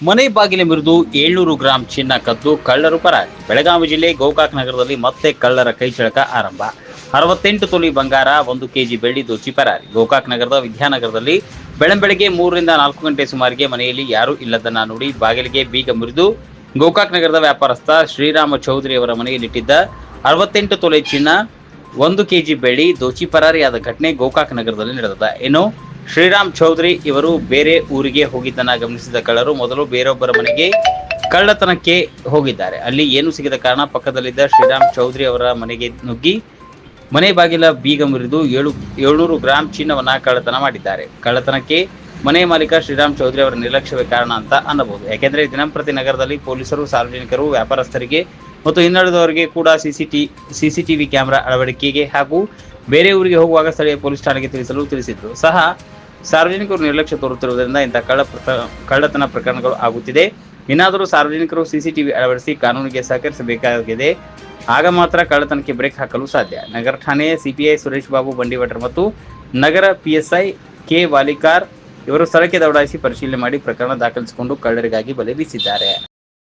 ಮನೆ ಬಾಗಿಲು ಮುರಿದು 700 ಗ್ರಾಂ ಚಿನ್ನ ಕದ್ದು ಕಳ್ಳರು ಪರಾರಿ. ಬೆಳಗಾವಿ ಜಿಲ್ಲೆ ಗೋಕಾಕ್ ನಗರದಲ್ಲಿ ಮತ್ತೆ ಕಳ್ಳರ ಕೈಚಳಕ ಆರಂಭ. 68 ತೊಲಿ ಬಂಗಾರ, 1 ಕೆಜಿ ಬೆಳ್ಳಿ ದೋಚಿ ಪರಾರಿ. ಗೋಕಾಕ್ ನಗರದ ವಿದ್ಯಾನಗರದಲ್ಲಿ ಬೆಳಂಬೆಳಗ್ಗೆ 3 ರಿಂದ 4 ಗಂಟೆ ಸುಮಾರಿಗೆ ಮನೆಯಲ್ಲಿ ಯಾರೂ ಇಲ್ಲದನ್ನ ನೋಡಿ ಬಾಗಿಲಿಗೆ ಬೀಗ ಮುರಿದು ಗೋಕಾಕ್ ನಗರದ ವ್ಯಾಪಾರಸ್ಥ ಶ್ರೀರಾಮ ಚೌಧರಿ ಅವರ ಮನೆಯಲ್ಲಿಟ್ಟಿದ್ದ 68 ತೊಲೆ ಚಿನ್ನ, 1 ಕೆಜಿ ಬೆಳ್ಳಿ ದೋಚಿ ಪರಾರಿಯಾದ ಘಟನೆ ಗೋಕಾಕ್ ನಗರದಲ್ಲಿ ನಡೆದಿದೆ. ಇನ್ನು ಶ್ರೀರಾಮ್ ಚೌಧರಿ ಇವರು ಬೇರೆ ಊರಿಗೆ ಹೋಗಿದ್ದನ್ನ ಗಮನಿಸಿದ ಕಳ್ಳರು ಮೊದಲು ಬೇರೊಬ್ಬರ ಮನೆಗೆ ಕಳ್ಳತನಕ್ಕೆ ಹೋಗಿದ್ದಾರೆ. ಅಲ್ಲಿ ಏನು ಸಿಗದ ಕಾರಣ ಪಕ್ಕದಲ್ಲಿದ್ದ ಶ್ರೀರಾಮ್ ಚೌಧರಿ ಅವರ ಮನೆಗೆ ನುಗ್ಗಿ ಮನೆ ಬಾಗಿಲ ಬೀಗ ಮುರಿದು 700 ಗ್ರಾಂ ಚಿನ್ನವನ್ನ ಕಳ್ಳತನ ಮಾಡಿದ್ದಾರೆ. ಕಳ್ಳತನಕ್ಕೆ ಮನೆ ಮಾಲೀಕ ಶ್ರೀರಾಮ್ ಚೌಧರಿ ಅವರ ನಿರ್ಲಕ್ಷ್ಯವೇ ಕಾರಣ ಅಂತ ಅನ್ನಬಹುದು. ಯಾಕೆಂದ್ರೆ ದಿನಂಪ್ರತಿ ನಗರದಲ್ಲಿ ಪೊಲೀಸರು, ಸಾರ್ವಜನಿಕರು, ವ್ಯಾಪಾರಸ್ಥರಿಗೆ ಮತ್ತು ಇನ್ನುಳಿದವರಿಗೆ ಕೂಡ ಸಿಸಿಟಿವಿ ಕ್ಯಾಮೆರಾ ಅಳವಡಿಕೆಗೆ ಹಾಗೂ ಬೇರೆ ಊರಿಗೆ ಹೋಗುವಾಗ ಸ್ಥಳೀಯ ಪೊಲೀಸ್ ಠಾಣೆಗೆ ತಿಳಿಸಿದ್ರು ಸಹ ಸಾರ್ವಜನಿಕರು ನಿರ್ಲಕ್ಷ್ಯ ತೋರುತ್ತಿರುವುದರಿಂದ ಇಂತಹ ಕಳ್ಳತನ ಪ್ರಕರಣಗಳು ಆಗುತ್ತಿದೆ. ಇನ್ನಾದರೂ ಸಾರ್ವಜನಿಕರು ಸಿಸಿಟಿವಿ ಅಳವಡಿಸಿ ಕಾನೂನಿಗೆ ಸಹಕರಿಸಬೇಕಾಗಿದೆ. ಆಗ ಮಾತ್ರ ಕಳ್ಳತನಕ್ಕೆ ಬ್ರೇಕ್ ಹಾಕಲು ಸಾಧ್ಯ. ನಗರ ಠಾಣೆಯ ಸಿಪಿಐ ಸುರೇಶ್ ಬಾಬು ಬಂಡಿವಟರ್ ಮತ್ತು ನಗರ ಪಿಎಸ್ಐ ಕೆ ವಾಲಿಕಾರ್ ಇವರು ಸ್ಥಳಕ್ಕೆ ದೌಡಾಯಿಸಿ ಪರಿಶೀಲನೆ ಮಾಡಿ ಪ್ರಕರಣ ದಾಖಲಿಸಿಕೊಂಡು ಕಳ್ಳರಿಗಾಗಿ ಬಲೆ ಬೀಸಿದ್ದಾರೆ.